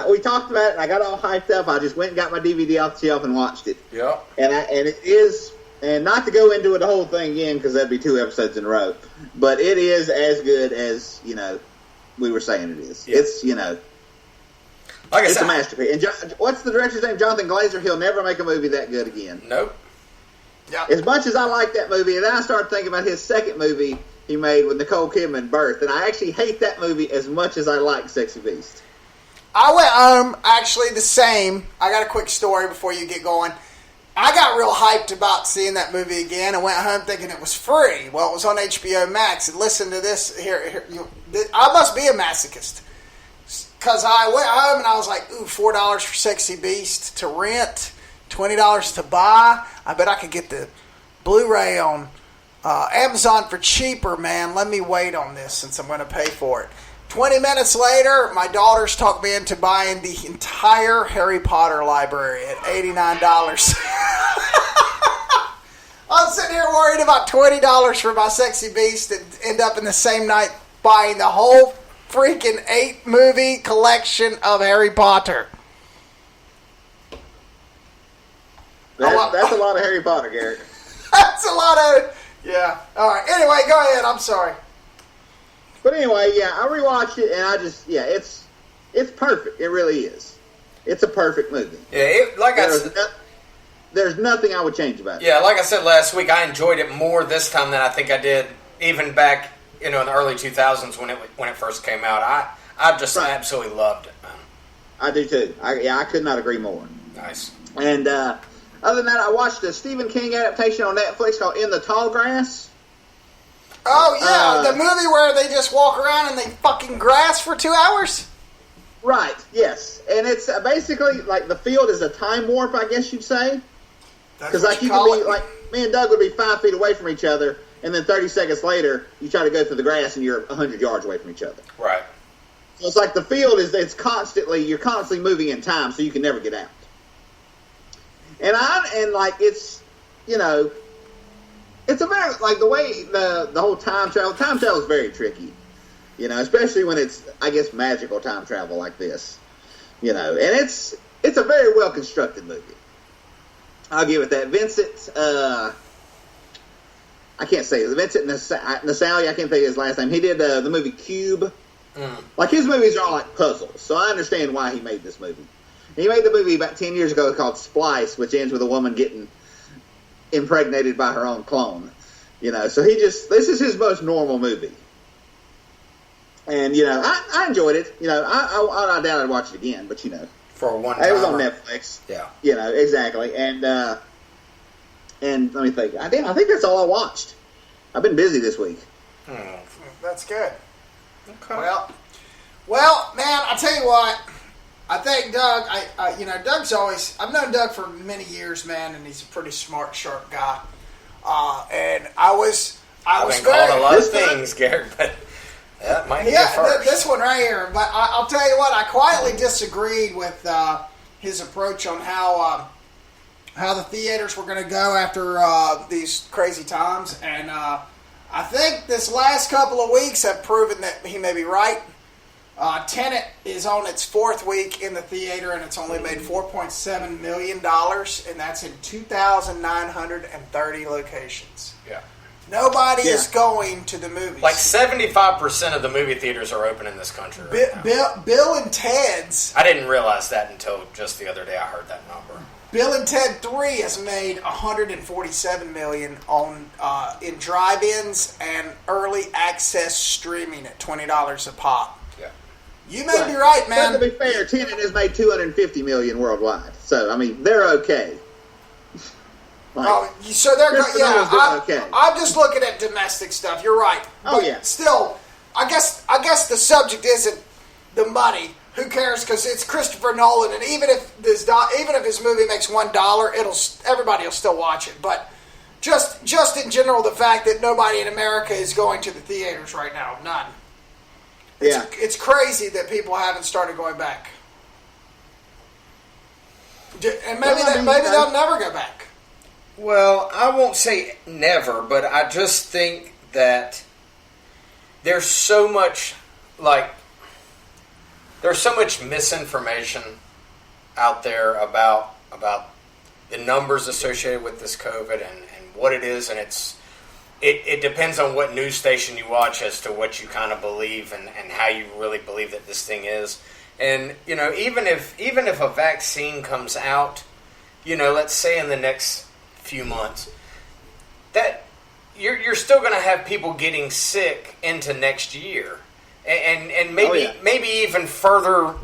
we talked about it, and I got all hyped up. I just went and got my DVD off the shelf and watched it. Yeah. And it is, and not to go into the whole thing again, because that'd be 2 episodes in a row, but it is as good as, we were saying it is. Yeah. It's, Like I it's said, a masterpiece. And what's the director's name? Jonathan Glazer. He'll never make a movie that good again. Nope. Yeah. As much as I like that movie, and then I started thinking about his second movie he made with Nicole Kidman, Birth, and I actually hate that movie as much as I like Sexy Beast. I went actually the same. I got a quick story before you get going. I got real hyped about seeing that movie again. I went home thinking it was free. Well, it was on HBO Max. And listen to this here. I must be a masochist. Because I went home and I was like, ooh, $4 for Sexy Beast to rent, $20 to buy. I bet I could get the Blu-ray on Amazon for cheaper, man. Let me wait on this since I'm going to pay for it. 20 minutes later, my daughters talked me into buying the entire Harry Potter library at $89. I'm sitting here worried about $20 for my Sexy Beast and end up in the same night buying the whole freaking 8-movie collection of Harry Potter. That's a lot of Harry Potter, Garrick. That's a lot of... Yeah. All right. Anyway, go ahead. I'm sorry. But anyway, yeah, I rewatched it, and I just, it's perfect. It really is. It's a perfect movie. Yeah, There's nothing I would change about it. Yeah, like I said last week, I enjoyed it more this time than I think I did even back, in the early 2000s when it first came out. I just absolutely loved it, man. I do too. I could not agree more. Nice. And other than that, I watched a Stephen King adaptation on Netflix called In the Tall Grass. Oh, yeah, the movie where they just walk around and they fucking grass for 2 hours? Right, yes. And it's basically, like, the field is a time warp, I guess you'd say. Because, like, you could be, like, me and Doug would be 5 feet away from each other, and then 30 seconds later, you try to go through the grass and you're 100 yards away from each other. Right. So it's like the field it's constantly, you're constantly moving in time, so you can never get out. And it's, it's a very, like, the way the whole time travel is very tricky, especially when it's, I guess, magical time travel like this, and it's a very well constructed movie. I'll give it that. Vincent, I can't say it. Vincent Nasali, I can't think of his last name. He did the movie Cube. Like, his movies are all like puzzles, so I understand why he made this movie. He made the movie about 10 years ago called Splice, which ends with a woman getting impregnated by her own clone. So this is his most normal movie. And, I enjoyed it. I doubt I'd watch it again, but, For one time. It was on Netflix. Yeah. Exactly. And let me think. I think that's all I watched. I've been busy this week. That's good. Okay. Well, man, I tell you what. I think Doug. Doug's always. I've known Doug for many years, man, and he's a pretty smart, sharp guy. And I was I've been called a lot of things, Garrett, but that might be first. This one right here. But I'll tell you what. I quietly disagreed with his approach on how the theaters were going to go after these crazy times, and I think this last couple of weeks have proven that he may be right. Tenet is on its fourth week in the theater, and it's only made $4.7 million, and that's in 2,930 locations. Yeah. Nobody is going to the movies. Like 75% of the movie theaters are open in this country right now. Bill and Ted's... I didn't realize that until just the other day I heard that number. Bill and Ted 3 has made $147 million in drive-ins and early access streaming at $20 a pop. You may be right, man. But to be fair, Tenet has made $250 million worldwide. So, I mean, they're okay. So they're good. Yeah, okay. I'm just looking at domestic stuff. You're right. But still, I guess the subject isn't the money. Who cares? Because it's Christopher Nolan, and even if his movie makes $1, everybody will still watch it. But just in general, the fact that nobody in America is going to the theaters right now, none. It's crazy that people haven't started going back. And maybe they'll never go back. Well, I won't say never, but I just think that there's so much misinformation out there about the numbers associated with this COVID and what it is, and it depends on what news station you watch as to what you kind of believe and how you really believe that this thing is. And, even if a vaccine comes out, let's say in the next few months, that you're still going to have people getting sick into next year. And maybe even further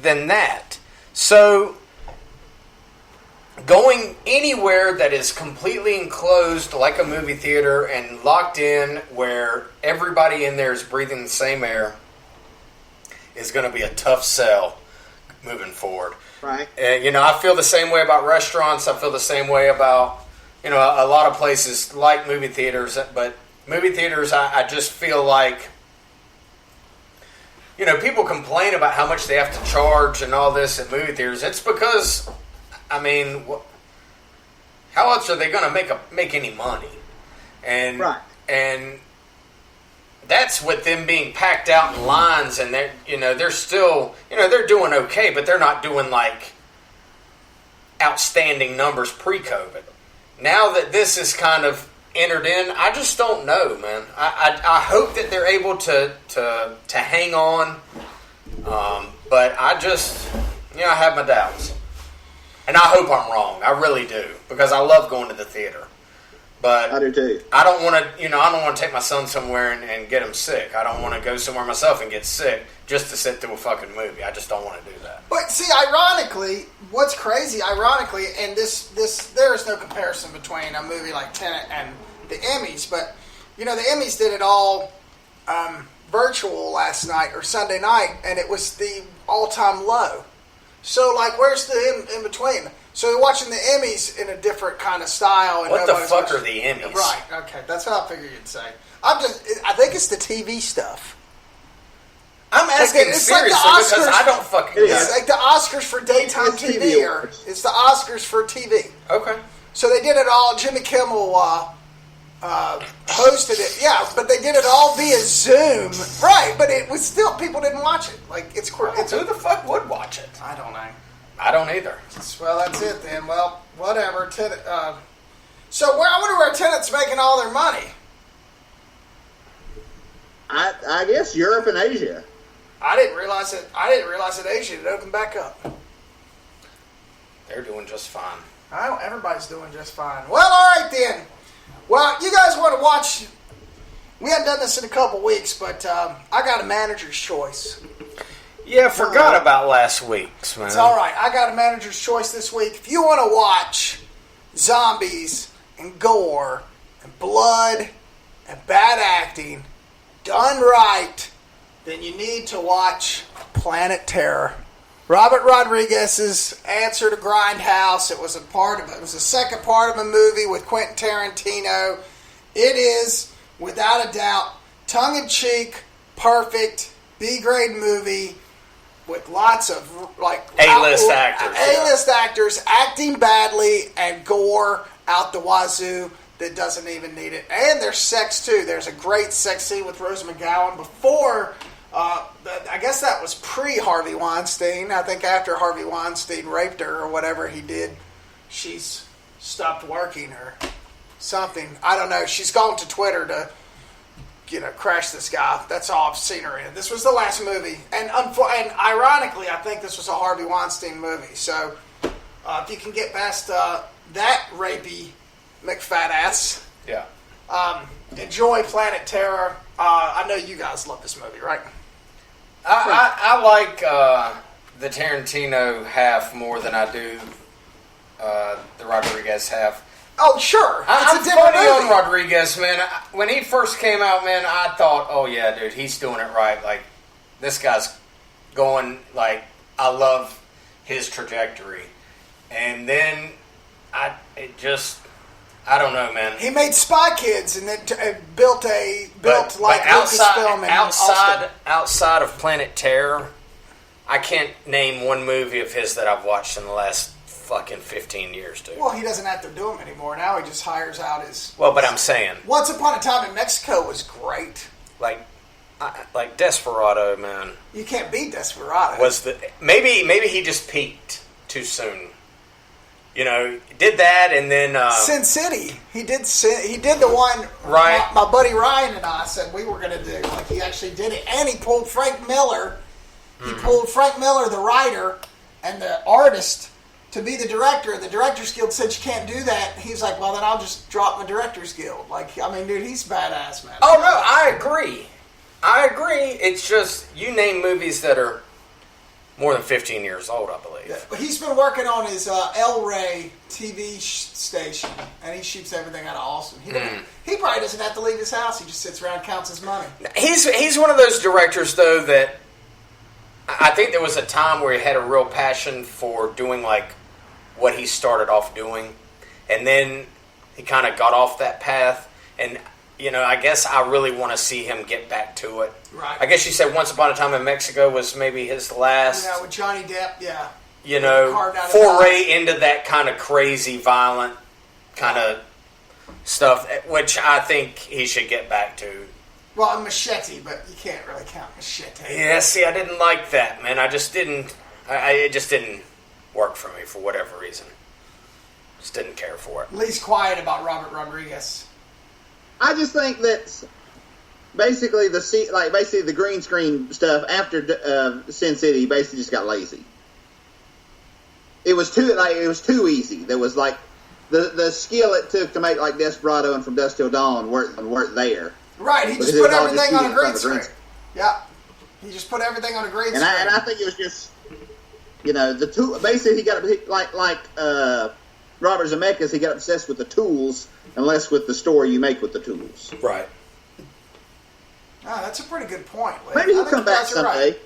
than that. So going anywhere that is completely enclosed like a movie theater and locked in where everybody in there is breathing the same air is going to be a tough sell moving forward. Right. And, I feel the same way about restaurants. I feel the same way about, a lot of places like movie theaters. But movie theaters, I just feel like, people complain about how much they have to charge and all this at movie theaters. It's because, how else are they going to make any money? And and that's with them being packed out in lines, and they're still they're doing okay, but they're not doing like outstanding numbers pre-COVID. Now that this is kind of entered in, I just don't know, man. I hope that they're able to hang on, but I just I have my doubts, and I hope I'm wrong. I really do, because I love going to the theater. But I do too. I don't want to, I don't want to take my son somewhere and get him sick. I don't want to go somewhere myself and get sick just to sit through a fucking movie. I just don't want to do that. But see, ironically, what's crazy, and this there is no comparison between a movie like Tenet and the Emmys, but the Emmys did it all virtual last night or Sunday night, and it was the all-time low. So, where's the in between? So you're watching the Emmys in a different kind of style. And what the fuck are the Emmys? Right. Okay, that's what I figured you'd say. I think it's the TV stuff. I'm asking it's seriously like the because Oscars. I don't fucking It get It's it. like the Oscars for daytime It's TV. TV Or awards. it's the Oscars for TV. Okay. So they did it all. Jimmy Kimmel hosted it. Yeah, but they did it all via Zoom. Right, but it was still, people didn't watch it. Like, it's Who the fuck would watch it? I don't know. I don't either. Well, that's it then. Well, whatever. So I wonder where tenants making all their money. I guess Europe and Asia. I didn't realize that Asia had opened back up. They're doing just fine. Everybody's doing just fine. Well, all right then. Well, you guys want to watch? We haven't done this in a couple weeks, but I got a manager's choice. Yeah, forgot about last week's, man. It's all right. I got a manager's choice this week. If you want to watch zombies and gore and blood and bad acting done right, then you need to watch Planet Terror. Robert Rodriguez's answer to Grindhouse. It was the second part of a movie with Quentin Tarantino. It is, without a doubt, tongue-in-cheek, perfect, B-grade movie with lots of A-list actors. A-list actors acting badly and gore out the wazoo that doesn't even need it. And there's sex too. There's a great sex scene with Rose McGowan before. I guess that was pre-Harvey Weinstein. I think after Harvey Weinstein raped her or whatever he did, she's stopped working or something. I don't know. She's gone to Twitter to, crash this guy. That's all I've seen her in. This was the last movie. And ironically, I think this was a Harvey Weinstein movie. So if you can get past that rapey McFatass, Yeah. enjoy Planet Terror. I know you guys love this movie, right? I like the Tarantino half more than I do the Rodriguez half. Oh, sure. I'm It's a different funny on movie. Rodriguez, man. When he first came out, man, I thought, oh yeah, dude, he's doing it right. Like, this guy's going, like, I love his trajectory. And then I don't know, man. He made Spy Kids and then built But Lucasfilm and Austin. outside of Planet Terror, I can't name one movie of his that I've watched in the last fucking 15 years, dude. Well, he doesn't have to do them anymore. Now he just hires out his... Well, but I'm saying, Once Upon a Time in Mexico was great. like Desperado, man, You can't beat Desperado. was maybe he just peaked too soon. Did that and then Sin City. He did the one Right. my buddy Ryan and I said we were going to do. Like, he actually did it. And he pulled Frank Miller. He pulled Frank Miller, the writer, and the artist to be the director. The Directors Guild said you can't do that. He's like, well, then I'll just drop my Directors Guild. Like, I mean, dude, he's badass, man. Oh no, I agree. It's just you name movies that are more than 15 years old, I believe. Yeah, but he's been working on his El Rey TV station, and he shoots everything out of Austin. He probably doesn't have to leave his house. He just sits around and counts his money. He's one of those directors, though, that I think there was a time where he had a real passion for doing, like, what he started off doing, and then he kind of got off that path, and, I guess I really want to see him get back to it. Right. I guess you said Once Upon a Time in Mexico was maybe his last, With Johnny Depp, yeah. Carved out his foray eyes. into that kind of crazy, violent kind of stuff, which I think he should get back to. Well, Machete, but you can't really count Machete. Yeah, see, I didn't like that, man. I just didn't. It just didn't work for me for whatever reason. Just didn't care for it. Least quiet about Robert Rodriguez. I just think that basically the green screen stuff after Sin City basically just got lazy. It was too easy. There was like the skill it took to make like Desperado and From Dusk Till Dawn weren't there. Right, he just Because it put was all just everything on a shooting green in front of screen. Yeah, he just put everything on a green And screen. I think it was just the tool. Basically, he got like Robert Zemeckis. He got obsessed with the tools and less with the story you make with the tools. Right. Oh, that's a pretty good point, Lee. Maybe I he'll think come back you guys are someday. right.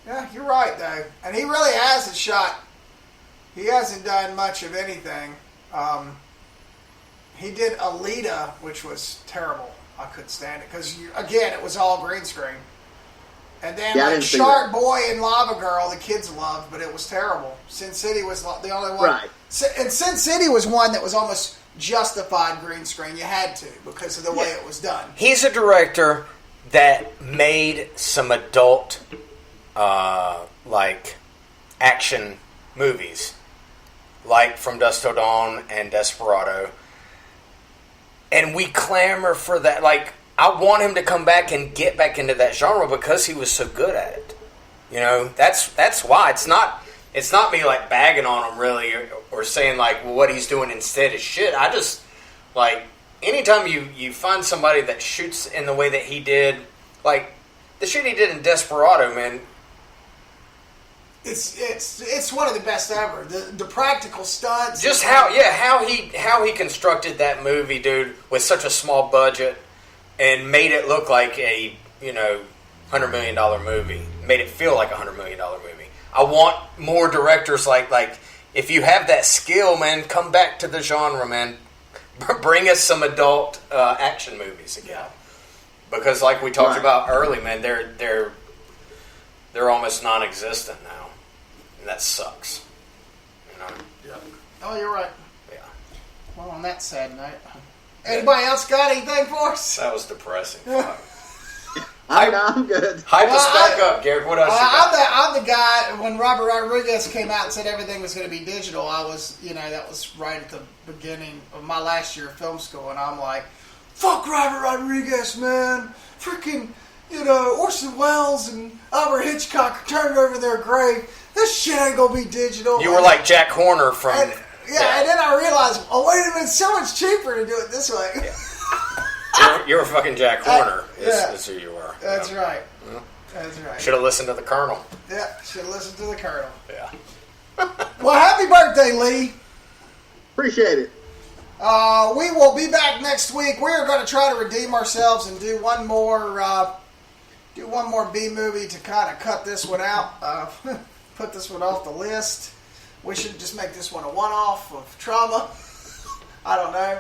Yeah, you're right, though. And he really hasn't shot. He hasn't done much of anything. He did Alita, which was terrible. I couldn't stand it because, again, it was all green screen. And then Yeah, I like didn't see Shark that. Boy and Lava Girl, the kids loved, but it was terrible. Sin City was the only one. Right. And Sin City was one that was almost justified green screen. You had to because of the way it was done. He's a director that made some adult, like, action movies, like From Dusk Till Dawn and Desperado. And we clamor for that. Like, I want him to come back and get back into that genre because he was so good at it. You know, that's why. It's not me, like, bagging on him, really, or saying, like, well, what he's doing instead is shit. I just, like, anytime you find somebody that shoots in the way that he did, like, the shit he did in Desperado, man. It's one of the best ever. The practical stunts. Just how he constructed that movie, dude, with such a small budget and made it look like a, $100 million movie. Made it feel like a $100 million movie. I want more directors like if you have that skill, man, come back to the genre, man. Bring us some adult action movies again. Yeah. Because like we talked about early, man, they're almost non-existent now. And that sucks. Yeah. Oh, you're right. Yeah. Well, on that sad note, anybody else got anything for us? That was depressing. Fuck. I'm good. Hype us back up, Garrick. What else you got? I'm the guy, when Robert Rodriguez came out and said everything was going to be digital, I was, that was right at the beginning of my last year of film school, and I'm like, fuck Robert Rodriguez, man. Freaking, Orson Welles and Albert Hitchcock are turning over their grave. This shit ain't going to be digital. You were like Jack Horner from... And then I realized, wait a minute, it's so much cheaper to do it this way. Yeah. You're a fucking Jack Horner. Is who you were. That's right. Yeah. That's right. Should have listened to the Colonel. Yeah, should have listened to the Colonel. Yeah. Well, happy birthday, Lee. Appreciate it. We will be back next week. We are going to try to redeem ourselves and do one more B movie to kind of cut this one out. Put this one off the list. We should just make this one a one-off of Trauma. I don't know.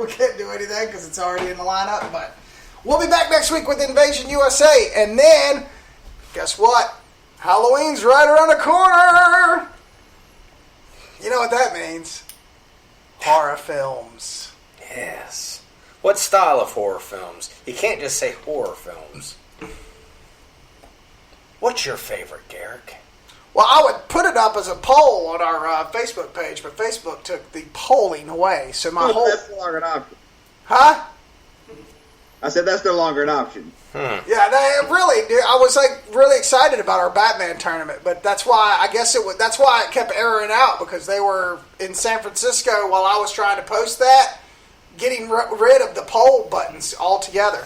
We can't do anything because it's already in the lineup. But we'll be back next week with Invasion USA. And then, guess what? Halloween's right around the corner. You know what that means? Horror films. Yes. What style of horror films? You can't just say horror films. What's your favorite, Garrick? Well, I would put it up as a poll on our Facebook page, but Facebook took the polling away. So That's no longer an option. Huh? I said that's no longer an option. Yeah, really, dude. I was really excited about our Batman tournament, but that's why that's why it kept erroring out, because they were in San Francisco while I was trying to post that, getting rid of the poll buttons altogether.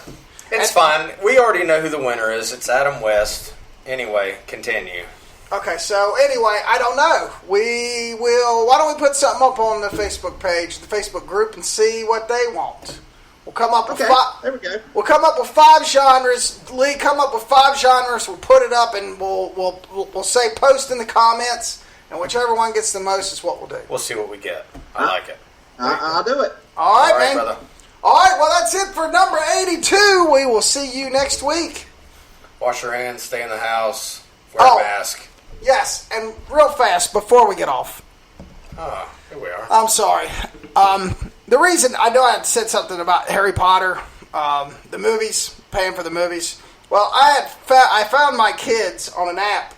It's fine. We already know who the winner is. It's Adam West. Anyway, continue. Okay, so anyway, I don't know. Why don't we put something up on the Facebook page, the Facebook group, and see what they want. We'll come up with There we go. We'll come up with 5 genres. Lee, come up with 5 genres. We'll put it up, and we'll say post in the comments, and whichever one gets the most is what we'll do. We'll see what we get. I like it. I'll do it. All right, man. Brother. All right, well, that's it for number 82. We will see you next week. Wash your hands, stay in the house, wear a mask. Yes, and real fast before we get off. Oh, here we are. I'm sorry. The reason, I know I had said something about Harry Potter, the movies, paying for the movies. Well, I found my kids on an app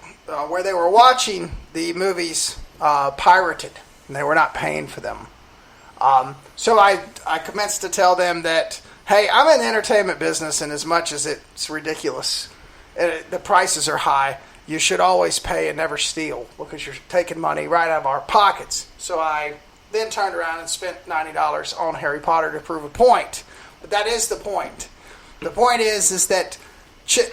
where they were watching the movies pirated, and they were not paying for them. So I commenced to tell them that, hey, I'm in the entertainment business, and as much as it's ridiculous, the prices are high, you should always pay and never steal, because you're taking money right out of our pockets. So I then turned around and spent $90 on Harry Potter to prove a point. But that is the point. The point is that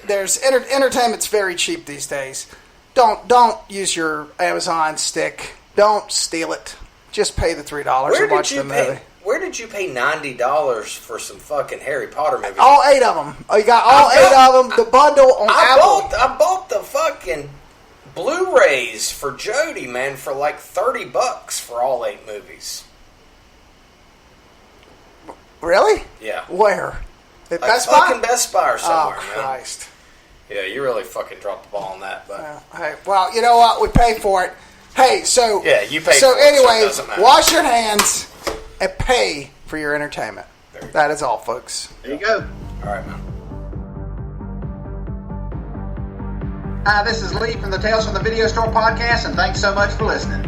there's entertainment's very cheap these days. Don't use your Amazon stick. Don't steal it. Just pay the $3 and watch the movie. Where did you pay $90 for some fucking Harry Potter movies? All 8 of them. You got all 8 of them. The bundle on Apple. I bought the fucking Blu-rays for Jody, man, for like $30 for all 8 movies. Really? Yeah. Where? At Like Best Buy? fucking Best Buy or somewhere, oh, man. Christ. Yeah, you really fucking dropped the ball on that. But Hey, well, you know what? We pay for it. Hey, so yeah, you pay. So for it, anyway, so it doesn't matter. wash your hands and pay for your entertainment. That is all, folks. There you go. All right, man. Hi, this is Lee from the Tales from the Video Store podcast, and thanks so much for listening.